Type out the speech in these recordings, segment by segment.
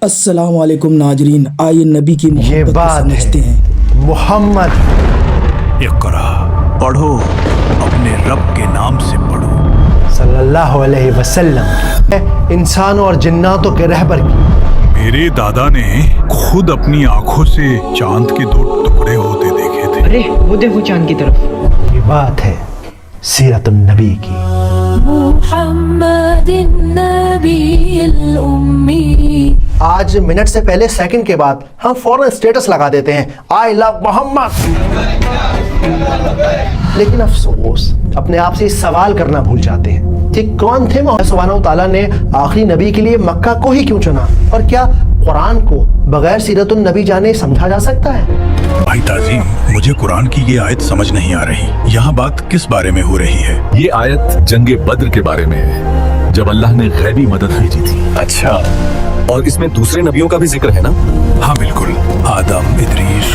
अस्सलाम वालेकुम नाजरीन, आइए नबी की ये मोहब्बत को बात समझते है हैं। मोहम्मद इक़रा, पढ़ो, अपने रब के नाम से पढ़ो। सल्लल्लाहु अलैहि वसल्लम इंसानों और जिन्नातों के रहबर की। मेरे दादा ने खुद अपनी आंखों से चांद के 2 टुकड़े होते देखे थे। अरे वो देखो चांद की तरफ। ये बात है सीरतुन नबी की। मुहम्मदिन नबील उम्मी। आज मिनट से पहले सेकंड के बाद हम फौरन स्टेटस लगा देते हैं, आई लव मोहम्मद। लेकिन अफसोस अपने आप से सवाल करना भूल जाते हैं कि कौन थे मोहम्मद सुब्हानहू तआला ने आखिरी नबी के लिए मक्का को ही क्यों चुना, और क्या कुरान को बगैर सीरतुन नबी जाने समझा जा सकता है? भाई ताज़ीम, मुझे कुरान की ये आयत समझ नहीं आ रही। यहाँ बात किस बारे में हो रही है? ये आयत जंगे बद्र के बारे में है, जब अल्लाह ने गैबी मदद भेजी थी। अच्छा, और इसमें दूसरे नबियों का भी जिक्र है ना? हाँ बिल्कुल, आदम, इदरीस,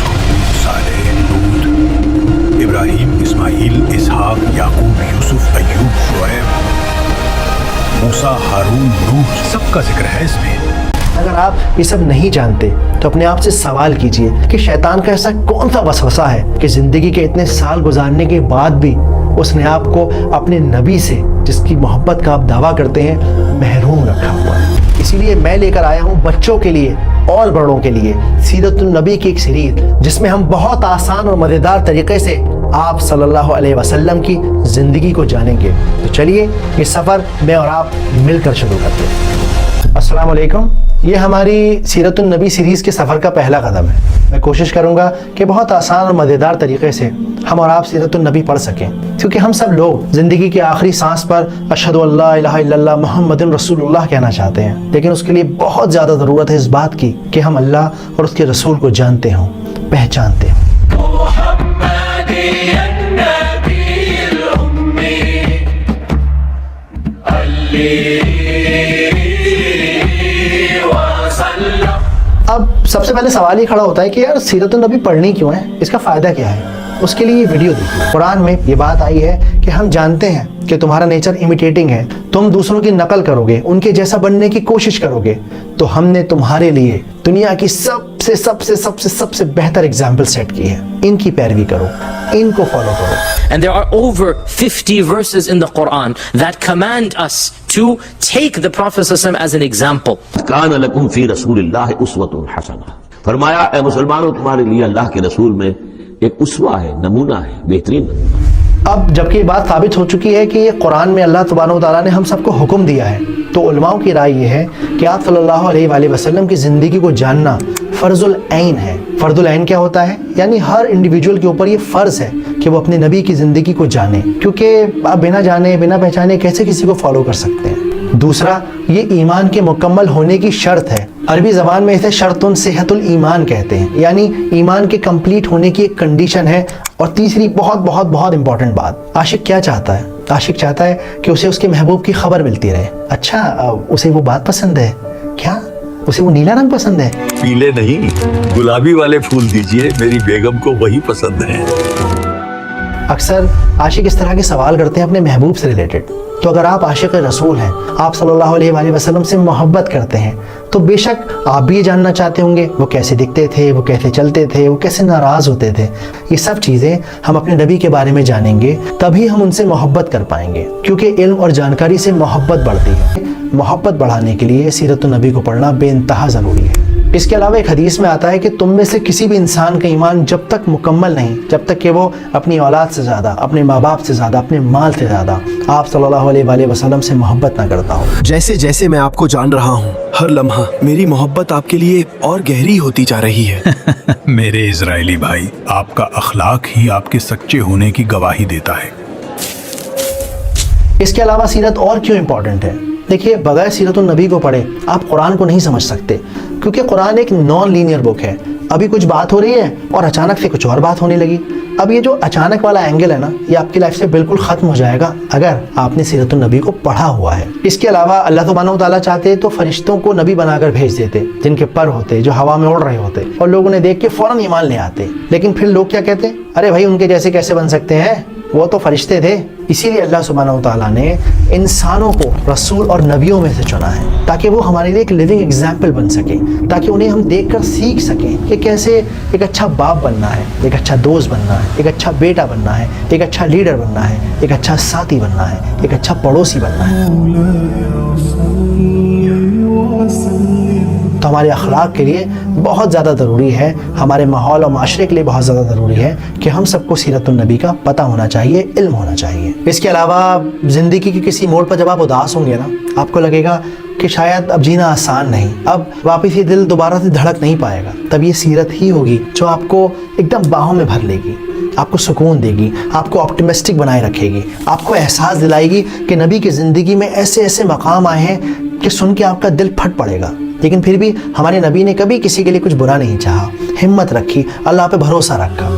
सालेह, लूत, इब्राहिम, इस्माइल, इसहाक, याकूब, यूसुफ, अय्यूब, शुएब, मूसा, हारून, नूह, सबका जिक्र है इसमें। अगर आप ये सब नहीं जानते तो अपने आप से सवाल कीजिए कि शैतान का ऐसा कौन सा वसवसा है कि जिंदगी के इतने साल गुजारने के बाद भी उसने आपको अपने नबी से, जिसकी मोहब्बत का आप दावा करते हैं, महरूम रखा हुआ है। इसीलिए मैं लेकर आया हूँ बच्चों के लिए और बड़ों के लिए सीरतुन नबी की एक सीरीज, जिसमें हम बहुत आसान और मज़ेदार तरीके से आप सल्लल्लाहु अलैहि वसल्लम की ज़िंदगी को जानेंगे। तो चलिए ये सफ़र मैं और आप मिलकर शुरू करते हैं। अस्सलाम वालेकुम। ये हमारी सीरतुन नबी सीरीज़ के सफ़र का पहला कदम है। मैं कोशिश करूँगा कि बहुत आसान और मज़ेदार तरीके से हम और आप सीरतुन नबी पढ़ सकें, क्योंकि हम सब लोग ज़िंदगी की आखिरी सांस पर अशहदु अल्ला इलाहा इल्लल्लाह मुहम्मदुर रसूलुल्लाह कहना चाहते हैं, लेकिन उसके लिए बहुत ज़्यादा ज़रूरत है इस बात की कि हम अल्लाह और उसके रसूल को जानते हों, पहचानते हों। अब सबसे पहले सवाल ये खड़ा होता है कि यार सीरतुन नबी पढ़नी क्यों है, इसका फ़ायदा क्या है? उसके लिए ये वीडियो देखिए। कुरान में ये बात आई है कि हम जानते हैं कि तुम्हारा नेचर इमिटेटिंग है, तुम दूसरों की नकल करोगे, उनके जैसा बनने की कोशिश करोगे, तो हमने तुम्हारे लिए दुनिया की सबसे सबसे सबसे सबसे बेहतर एग्जाम्पल सेट की है। इनकी पैरवी करो, इनको फॉलो करो। And there are over 50 verses in the Quran that command us to take the Prophet ﷺ as an example. कान लकुम फी रसूलिल्लाह उस्वतुन हसना। फरमाया ए मुसलमानों, तुम्हारे लिए अल्लाह के रसूल में एक उसवा है, नमूना है, बेहतरीन नमूना। अब जबकि ये बात साबित हो चुकी है कि ये कुरान में अल्लाह सुब्हानहू तआला ने हम सबको हुक्म दिया है, तो उलमाओं की राय ये है कि आप सल्लल्लाहु अलैहि वसल्लम की ज़िंदगी को जानना फ़र्ज़ुल ऐन है। फ़र्ज़ुल ऐन क्या होता है? यानी हर इंडिविजुअल के ऊपर ये फ़र्ज़ है कि वो अपने नबी की ज़िंदगी को जाने, क्योंकि आप बिना जाने बिना पहचाने कैसे किसी को फॉलो कर सकते हैं। दूसरा, ये ईमान के मुकम्मल होने की शर्त है। अरबी ज़बान में इसे शर्तुन सेहतुल ईमान कहते हैं, यानी ईमान के कंप्लीट होने की एक कंडीशन है। और तीसरी बहुत बहुत बहुत इंपॉर्टेंट बात, आशिक क्या चाहता है? आशिक चाहता है कि उसे उसके महबूब की खबर मिलती रहे। अच्छा, उसे वो बात पसंद है क्या? उसे वो नीला रंग पसंद है? पीले नहीं, गुलाबी वाले फूल दीजिए, मेरी बेगम को वही पसंद है। अक्सर आशिक इस तरह के सवाल करते हैं अपने महबूब से रिलेटेड। तो अगर आप आशिक रसूल हैं, आप सल्लल्लाहु अलैहि वसल्लम से मोहब्बत करते हैं, तो बेशक आप भी ये जानना चाहते होंगे वो कैसे दिखते थे, वो कैसे चलते थे, वो कैसे नाराज़ होते थे। ये सब चीज़ें हम अपने नबी के बारे में जानेंगे, तभी हम उनसे मोहब्बत कर पाएंगे, क्योंकि इल्म और जानकारी से मोहब्बत बढ़ती है। मोहब्बत बढ़ाने के लिए सीरतुन नबी को पढ़ना बेइंतहा ज़रूरी है। इसके अलावा एक हदीस में आता है कि तुम में से किसी भी इंसान का ईमान जब तक मुकम्मल नहीं, जब तक कि वो अपनी औलाद से ज़्यादा, अपने माँ बाप से ज़्यादा, अपने माल से ज़्यादा आप सल्लल्लाहु अलैहि वसल्लम से मोहब्बत ना करता हो। जैसे जैसे मैं आपको जान रहा हूँ, हर लम्हा मेरी मोहब्बत आपके लिए और गहरी होती जा रही है। मेरे इजरायली भाई, आपका अखलाक ही आपके सच्चे होने की गवाही देता है। इसके अलावा सीरत और क्यों इम्पोर्टेंट है? देखिए, बगैर सीरतुन नबी को पढ़े आप कुरान को नहीं समझ सकते, क्योंकि कुरान एक नॉन लीनियर बुक है। अभी कुछ बात हो रही है और अचानक से कुछ और बात होने लगी। अब ये जो अचानक वाला एंगल है ना, ये आपकी लाइफ से बिल्कुल ख़त्म हो जाएगा अगर आपने सीरतुन नबी को पढ़ा हुआ है। इसके अलावा अल्लाह सुब्हानहू तआला चाहते तो फरिश्तों को नबी बनाकर भेज देते, जिनके पर होते, जो हवा में उड़ रहे होते, और लोग उन्हें देख के फ़ौरन ईमान ले आते। लेकिन फिर लोग क्या कहते? अरे भाई, उनके जैसे कैसे बन सकते हैं? وہ تو فرشتے تھے. اسی لیے اللہ سبحانہ و تعالیٰ نے انسانوں کو رسول اور نبیوں میں سے چنا ہے تاکہ وہ ہمارے لیے ایک لیونگ ایگزامپل بن سکیں, تاکہ انہیں ہم دیکھ کر سیکھ سکیں کہ کیسے ایک اچھا باپ بننا ہے, ایک اچھا دوست بننا ہے, ایک اچھا بیٹا بننا ہے, ایک اچھا لیڈر بننا ہے, ایک اچھا ساتھی بننا ہے, ایک اچھا پڑوسی بننا ہے. تو ہمارے اخلاق کے لیے بہت زیادہ ضروری ہے, ہمارے ماحول اور معاشرے کے لیے بہت زیادہ ضروری ہے کہ ہم سب کو سیرت النبی کا پتہ ہونا چاہیے, علم ہونا چاہیے. اس کے علاوہ زندگی کے کسی موڑ پر جب آپ اداس ہوں گے نا, آپ کو لگے گا کہ شاید اب جینا آسان نہیں, اب واپس یہ دل دوبارہ سے دھڑک نہیں پائے گا, تب یہ سیرت ہی ہوگی جو آپ کو ایک دم باہوں میں بھر لے گی, آپ کو سکون دے گی, آپ کو آپٹیمسٹک بنائے رکھے گی, آپ کو احساس دلائے گی کہ نبی کی زندگی میں ایسے ایسے مقام آئے ہیں کہ سن کے آپ کا دل پھٹ پڑے گا. لیکن پھر بھی ہمارے نبی نے کبھی کسی کے لیے کچھ برا نہیں چاہا, ہمت رکھی, اللہ پہ بھروسہ رکھا.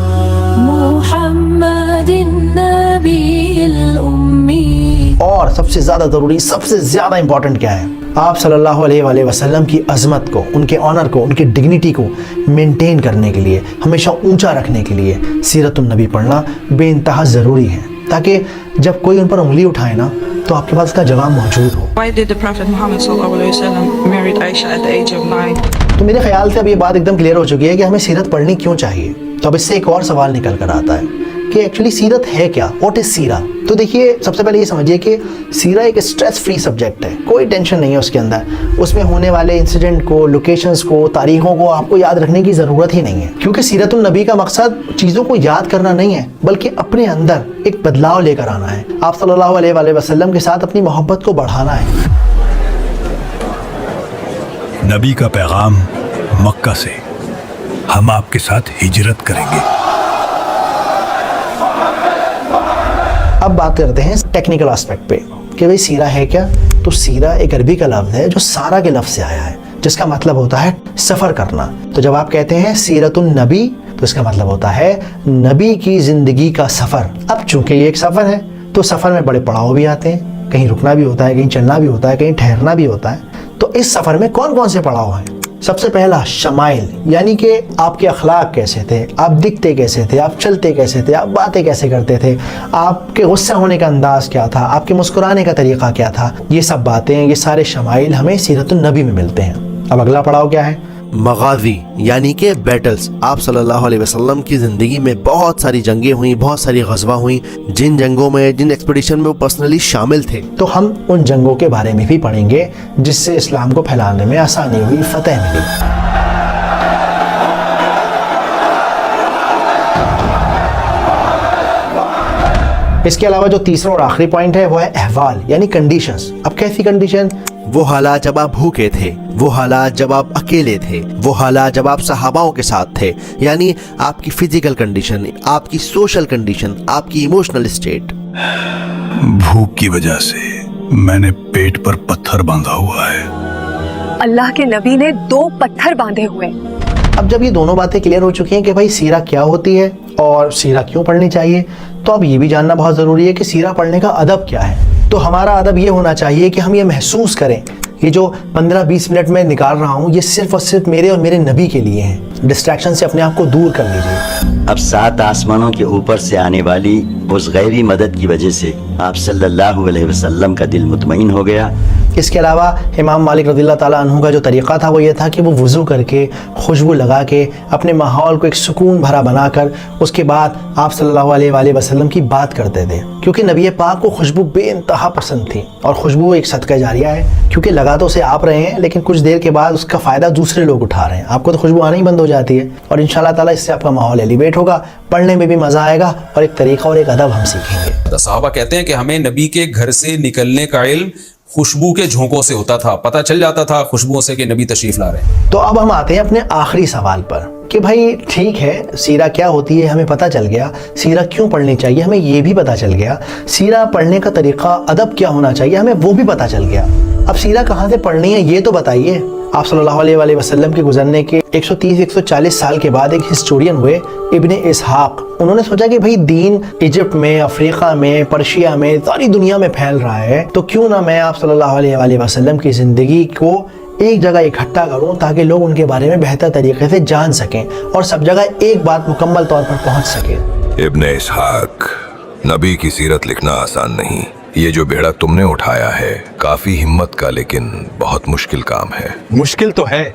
محمد النبی الامی. اور سب سے زیادہ ضروری, سب سے زیادہ امپورٹنٹ کیا ہے؟ آپ صلی اللہ علیہ وآلہ وسلم کی عظمت کو, ان کے آنر کو, ان کی ڈگنیٹی کو مینٹین کرنے کے لیے, ہمیشہ اونچا رکھنے کے لیے سیرت النبی پڑھنا بے انتہا ضروری ہے, تاکہ جب کوئی ان پر انگلی اٹھائے نا تو آپ کے پاس اس کا جواب موجود ہو. Why did the Prophet Muhammad sallallahu alaihi wasallam married Aisha at the age of 9? تو میرے خیال سے اب یہ بات ایک دم کلیئر ہو چکی ہے کہ ہمیں سیرت پڑھنی کیوں چاہیے. تو اب اس سے ایک اور سوال نکل کر آتا ہے کہ ایکچولی سیرت ہے کیا, واٹ از سیرہ. تو دیکھیے, سب سے پہلے یہ سمجھیے کہ سیرہ ایک اسٹریس فری سبجیکٹ ہے, کوئی ٹینشن نہیں ہے اس کے اندر. اس میں ہونے والے انسیڈنٹ کو, لوکیشنز کو, تاریخوں کو آپ کو یاد رکھنے کی ضرورت ہی نہیں ہے, کیونکہ سیرت النبی کا مقصد چیزوں کو یاد کرنا نہیں ہے, بلکہ اپنے اندر ایک بدلاؤ لے کر آنا ہے. آپ صلی اللہ علیہ وآلہ وسلم کے ساتھ اپنی محبت کو بڑھانا ہے. نبی کا پیغام مکہ سے, ہم آپ کے ساتھ ہجرت کریں گے. اب بات کرتے ہیں ٹیکنیکل اسپیکٹ پہ کہ بھئی سیرہ ہے کیا. تو سیرہ ایک عربی کا لفظ ہے جو سارہ کے لفظ سے آیا ہے, جس کا مطلب ہوتا ہے سفر کرنا. تو جب آپ کہتے ہیں سیرت النبی تو اس کا مطلب ہوتا ہے نبی کی زندگی کا سفر. اب چونکہ یہ ایک سفر ہے تو سفر میں بڑے پڑاؤ بھی آتے ہیں, کہیں رکنا بھی ہوتا ہے, کہیں چلنا بھی ہوتا ہے, کہیں ٹھہرنا بھی ہوتا ہے. تو اس سفر میں کون کون سے پڑاؤ ہیں؟ سب سے پہلا شمائل, یعنی کہ آپ کے اخلاق کیسے تھے, آپ دکھتے کیسے تھے, آپ چلتے کیسے تھے, آپ باتیں کیسے کرتے تھے, آپ کے غصہ ہونے کا انداز کیا تھا, آپ کے مسکرانے کا طریقہ کیا تھا. یہ سب باتیں, یہ سارے شمائل ہمیں سیرت النبی میں ملتے ہیں. اب اگلا پڑاؤ کیا ہے؟ مغازی, یعنی کہ بیٹلز. آپ صلی اللہ علیہ وسلم کی زندگی میں بہت ساری جنگیں ہوئیں, بہت ساری غزوہ ہوئیں, جن جنگوں میں, جن ایکسپیڈیشن میں وہ پرسنلی شامل تھے. تو ہم ان جنگوں کے بارے میں بھی پڑھیں گے جس سے اسلام کو پھیلانے میں آسانی ہوئی, فتح ملی. اس کے علاوہ جو تیسرا اور آخری پوائنٹ ہے وہ ہے احوال, یعنی کنڈیشنز. اب کیسی کنڈیشن؟ وہ حالات جب آپ بھوکے تھے, وہ حالات جب آپ اکیلے تھے, وہ حالات جب آپ صحاباؤں کے ساتھ تھے, یعنی آپ کی فزیکل کنڈیشن, آپ کی سوشل کنڈیشن, آپ کی ایموشنل اسٹیٹ. بھوک کی وجہ سے میں نے پیٹ پر پتھر باندھا ہوا ہے. اللہ کے نبی نے 2 پتھر باندھے ہوئے. اب جب یہ دونوں باتیں کلیئر ہو چکی ہیں کہ بھائی سیرہ کیا ہوتی ہے اور سیرہ کیوں پڑھنی چاہیے, تو اب یہ بھی جاننا بہت ضروری ہے کہ سیرہ پڑھنے کا ادب کیا ہے. تو ہمارا ادب یہ ہونا چاہیے کہ ہم یہ محسوس کریں, یہ جو 15-20 منٹ میں نکال رہا ہوں یہ صرف اور صرف میرے اور میرے نبی کے لیے ہیں. ڈسٹریکشن سے اپنے آپ کو دور کر لیجیے. اب 7 آسمانوں کے اوپر سے آنے والی اس غیبی مدد کی وجہ سے آپ صلی اللہ علیہ وسلم کا دل مطمئن ہو گیا. اس کے علاوہ امام مالک رضی اللہ تعالیٰ عنہ کا جو طریقہ تھا وہ یہ تھا کہ وہ وضو کر کے, خوشبو لگا کے, اپنے ماحول کو ایک سکون بھرا بنا کر اس کے بعد آپ صلی اللہ علیہ وآلہ وسلم کی بات کرتے تھے, کیونکہ نبی پاک کو خوشبو بے انتہا پسند تھی. اور خوشبو ایک صدقہ جاریہ ہے, کیونکہ لگا تو اسے آپ رہے ہیں لیکن کچھ دیر کے بعد اس کا فائدہ دوسرے لوگ اٹھا رہے ہیں. آپ کو تو خوشبو آنا ہی بند ہو جاتی ہے, اور انشاءاللہ تعالیٰ اس سے آپ کا ماحول ایلیویٹ ہوگا, پڑھنے میں بھی مزہ آئے گا, اور ایک طریقہ اور ایک ادب ہم سیکھیں گے. صحابہ کہتے ہیں کہ ہمیں نبی کے گھر سے نکلنے کا علم خوشبو کے جھونکوں سے ہوتا تھا, پتہ چل جاتا تھا خوشبوؤں سے کہ نبی تشریف لا رہے ہیں. تو اب ہم آتے ہیں اپنے آخری سوال پر کہ بھائی ٹھیک ہے سیرہ کیا ہوتی ہے ہمیں پتہ چل گیا, سیرہ کیوں پڑھنی چاہیے ہمیں یہ بھی پتہ چل گیا, سیرہ پڑھنے کا طریقہ ادب کیا ہونا چاہیے ہمیں وہ بھی پتہ چل گیا. اب سیرہ کہاں سے پڑھنی ہے یہ تو بتائیے. آپ صلی اللہ علیہ وآلہ وسلم کے گزرنے کے 130-140 سال کے بعد ایک ہسٹورین ہوئے ابن اسحاق, انہوں نے سوچا کہ بھئی دین ایجپٹ میں, افریقہ میں, پرشیا میں, ساری دنیا میں پھیل رہا ہے, تو کیوں نہ میں آپ صلی اللہ علیہ وآلہ وسلم کی زندگی کو ایک جگہ اکٹھا کروں تاکہ لوگ ان کے بارے میں بہتر طریقے سے جان سکیں اور سب جگہ ایک بات مکمل طور پر پہنچ سکے. ابن اسحاق नबी की सीरत लिखना आसान नहीं। ये जो बेड़ा तुमने उठाया है काफी हिम्मत का, लेकिन बहुत मुश्किल काम है। मुश्किल तो है,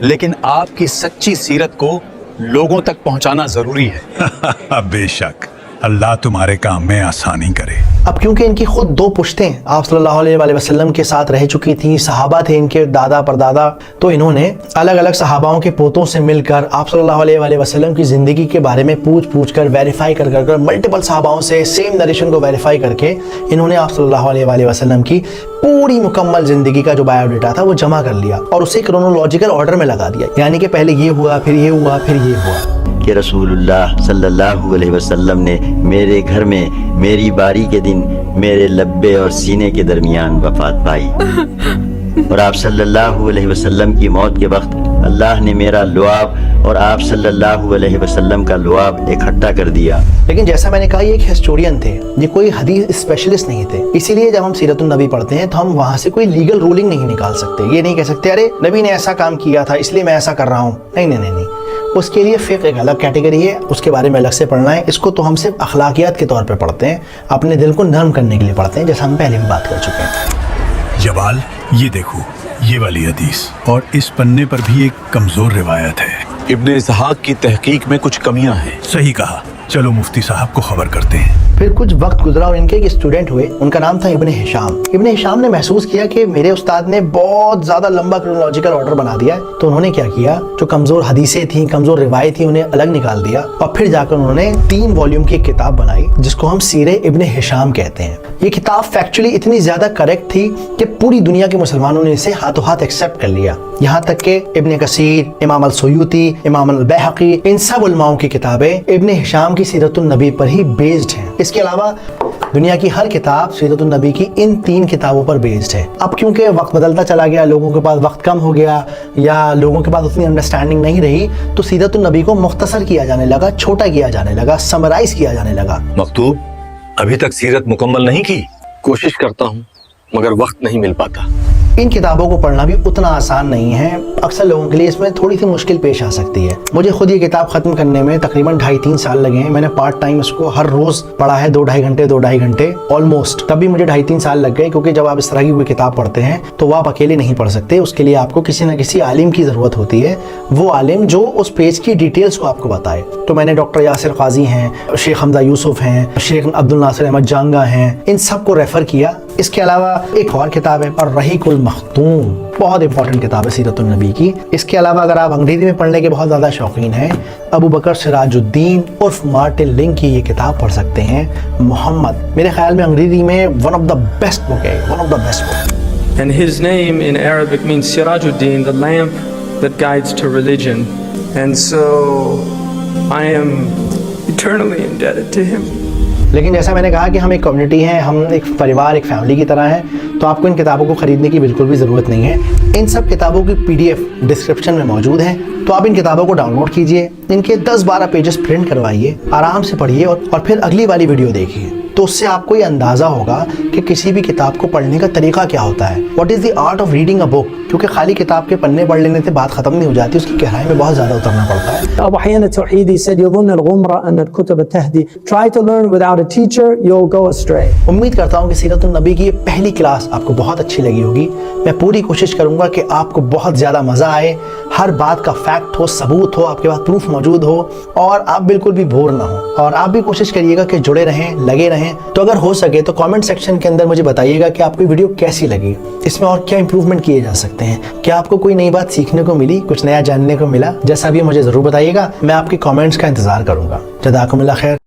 लेकिन आपकी सच्ची सीरत को लोगों तक पहुंचाना जरूरी है। बेशक, अल्लाह तुम्हारे काम में आसानी करे। अब क्योंकि इनकी खुद दो पुश्तें आप सल्लल्लाहु अलैहि वसल्लम के साथ रह चुकी थी, सहाबा थे इनके दादा परदादा, तो इन्होंने अलग अलग सहाबाओं के पोतों से मिलकर आप सल्लल्लाहु अलैहि वसल्लम की ज़िंदगी के बारे में पूछ कर वेरीफाई कर मल्टीपल सहाबाओं से सेम नरेशन को वेरीफाई करके इन्होंने आप सल्लल्लाहु अलैहि वसल्लम की पूरी मुकम्मल ज़िंदगी का जो बायोडाटा था वो जमा कर लिया और उसे क्रोनोलॉजिकल ऑर्डर में लगा दिया, यानी कि पहले ये हुआ, फिर ये हुआ, फिर ये हुआ। कि रसूलुल्लाह सल्लल्लाहु अलैहि वसल्लम ने मेरे घर में मेरी बारी के दिन मेरे लब्बे और सीने के दरमियान वफात पाई और आप सल्लल्लाहु अलैहि वसल्लम की मौत के वक्त अल्लाह ने मेरा लुआब और आप सल्लल्लाहु अलैहि वसल्लम का लुआब इकट्ठा कर दिया। लेकिन जैसा मैंने कहा, ये एक हिस्टोरियन थे, ये कोई हदीस स्पेशलिस्ट नहीं थे, इसीलिए जब हम सीरतुन नबी पढ़ते हैं तो हम वहाँ से कोई लीगल रूलिंग नहीं निकाल सकते। ये नहीं कह सकते अरे नबी ने ऐसा काम किया था इसलिए मैं ऐसा कर रहा हूँ। नहीं, उसके लिए फ़िक़्ह एक अलग कैटेगरी है, उसके बारे में अलग से पढ़ना है। इसको तो हम सिर्फ अखलाकियात के तौर पे पढ़ते हैं, अपने दिल को नरम करने के लिए पढ़ते हैं, जैसा हम पहले भी बात कर चुके हैं। जवाल, ये देखो, ये वाली हदीस और इस पन्ने पर भी एक कमजोर रिवायत है। इब्ने इसहाक की तहकीक में कुछ कमियां हैं। सही कहा, चलो मुफ्ती साहब को खबर करते हैं। फिर कुछ वक्त गुजरा और इनके एक स्टूडेंट हुए, उनका नाम था इब्ने हिशाम। इब्ने हिशाम ने महसूस किया कि मेरे उस्ताद ने बहुत ज़्यादा लंबा क्रोनोलॉजिकल ऑर्डर बना दिया है, तो उन्होंने क्या किया, जो कमज़ोर हदीसें थी, कमज़ोर रिवायत थी, उन्हें अलग निकाल दिया और फिर जाकर उन्होंने 3 वॉल्यूम की किताब बनाई जिसको हम सीरे इब्ने हिशाम कहते हैं। ये किताब फैक्चुअली इतनी ज़्यादा करेक्ट थी कि पूरी दुनिया के मुसलमानों ने इसे हाथों हाथ एक्सेप्ट कर लिया, यहाँ तक कि इब्ने कसीर, इमाम अल-सुयूती, इमाम अल-बैहक़ी, इन सब उलमाओं की किताबें इब्ने हिशाम की सीरतुन नबी पर ही बेस्ड हैं। इसके अलावा दुनिया की हर किताब सीरतुन नबी की इन 3 किताबों पर बेस्ड है। अब क्योंकि वक्त बदलता चला गया, लोगों के पास वक्त कम हो गया या लोगों के पास उतनी अंडरस्टैंडिंग नहीं रही, तो सीरतुन नबी को मुख्तसर किया जाने लगा, छोटा किया जाने लगा, समराइज किया जाने लगा। मकतूब, अभी तक सीरत मुकम्मल नहीं की? कोशिश करता हूँ मगर वक्त नहीं मिल पाता। इन किताबों को पढ़ना भी उतना आसान नहीं है, अक्सर लोगों के लिए इसमें थोड़ी सी मुश्किल पेश आ सकती है। मुझे खुद ये किताब ख़त्म करने में तकरीबन 2.5-3 साल लगे हैं। मैंने पार्ट टाइम इसको हर रोज़ पढ़ा है, 2-2.5 घंटे ऑलमोस्ट। तब भी मुझे 2.5-3 साल लग गए, क्योंकि जब आप इस तरह की कोई किताब पढ़ते हैं तो वो आप अकेले नहीं पढ़ सकते, उसके लिए आपको किसी न किसी आलिम की ज़रूरत होती है, वो आलिम जो उस पेज की डिटेल्स को आपको बताए। तो मैंने डॉक्टर यासिर काजी हैं, शेख हमजा यूसुफ हैं, शेख अब्दुल नासिर अहमद जांगा हैं, इन सब को रेफ़र किया। इसके अलावा एक और किताब है अर्रहीकुल मख्तूम, बहुत इंपॉर्टेंट किताब है सीरतुन नबी की। इसके अलावा अगर आप अंग्रेजी में पढ़ने के बहुत ज़्यादा शौकीन हैं, अबू बकर सिराजुद्दीन उर्फ मार्टिन लिंग की ये किताब पढ़ सकते हैं। मोहम्मद, मेरे ख्याल में अंग्रेजी में one of the best book है, one of the best book. And his name in Arabic means Sirajuddin, the lamp that guides to religion. And so I am eternally indebted to him. लेकिन जैसा मैंने कहा कि हम एक community हैं, हम एक परिवार, एक फैमिली की तरह हैं, तो आपको इन किताबों को ख़रीदने की बिल्कुल भी ज़रूरत नहीं है। इन सब किताबों की PDF डिस्क्रिप्शन में मौजूद है, तो आप इन किताबों को डाउनलोड कीजिए, इनके 10-12 पेजेस प्रिंट करवाइए, आराम से पढ़िए और फिर अगली वाली वीडियो देखिए, तो उससे आपको ये अंदाज़ा होगा कि किसी भी किताब को पढ़ने का तरीका क्या होता है। What is the art of reading a book, क्योंकि खाली किताब के पन्ने पढ़ लेने से बात ख़त्म नहीं हो जाती, उसकी गहराई में बहुत ज़्यादा उतरना पड़ता है। أبو حيان التوحيدي said يظن الغمرة أن الكتب تهدي. Try to learn without a teacher, you'll go astray. उम्मीद करता हूँ कि सीरतुन नबी की ये पहली क्लास आपको बहुत अच्छी लगी होगी। मैं पूरी कोशिश करूँगा कि आपको बहुत ज़्यादा मज़ा आए, हर बात का फैक्ट हो, सबूत हो, आपके पास प्रूफ मौजूद हो और आप बिल्कुल भी बोर ना हो। और आप भी कोशिश करिएगा कि जुड़े रहें, लगे रहें। तो अगर हो सके तो कमेंट सेक्शन के अंदर मुझे बताइएगा कि आपको वीडियो कैसी लगी, इसमें और क्या इंप्रूवमेंट किए जा सकते हैं, क्या आपको कोई नई बात सीखने को मिली, कुछ नया जानने को मिला। जैसा भी मुझे ज़रूर बताइएगा, मैं आपके कमेंट्स का इंतज़ार करूँगा। जज़ाकुमुल्लाह खैर।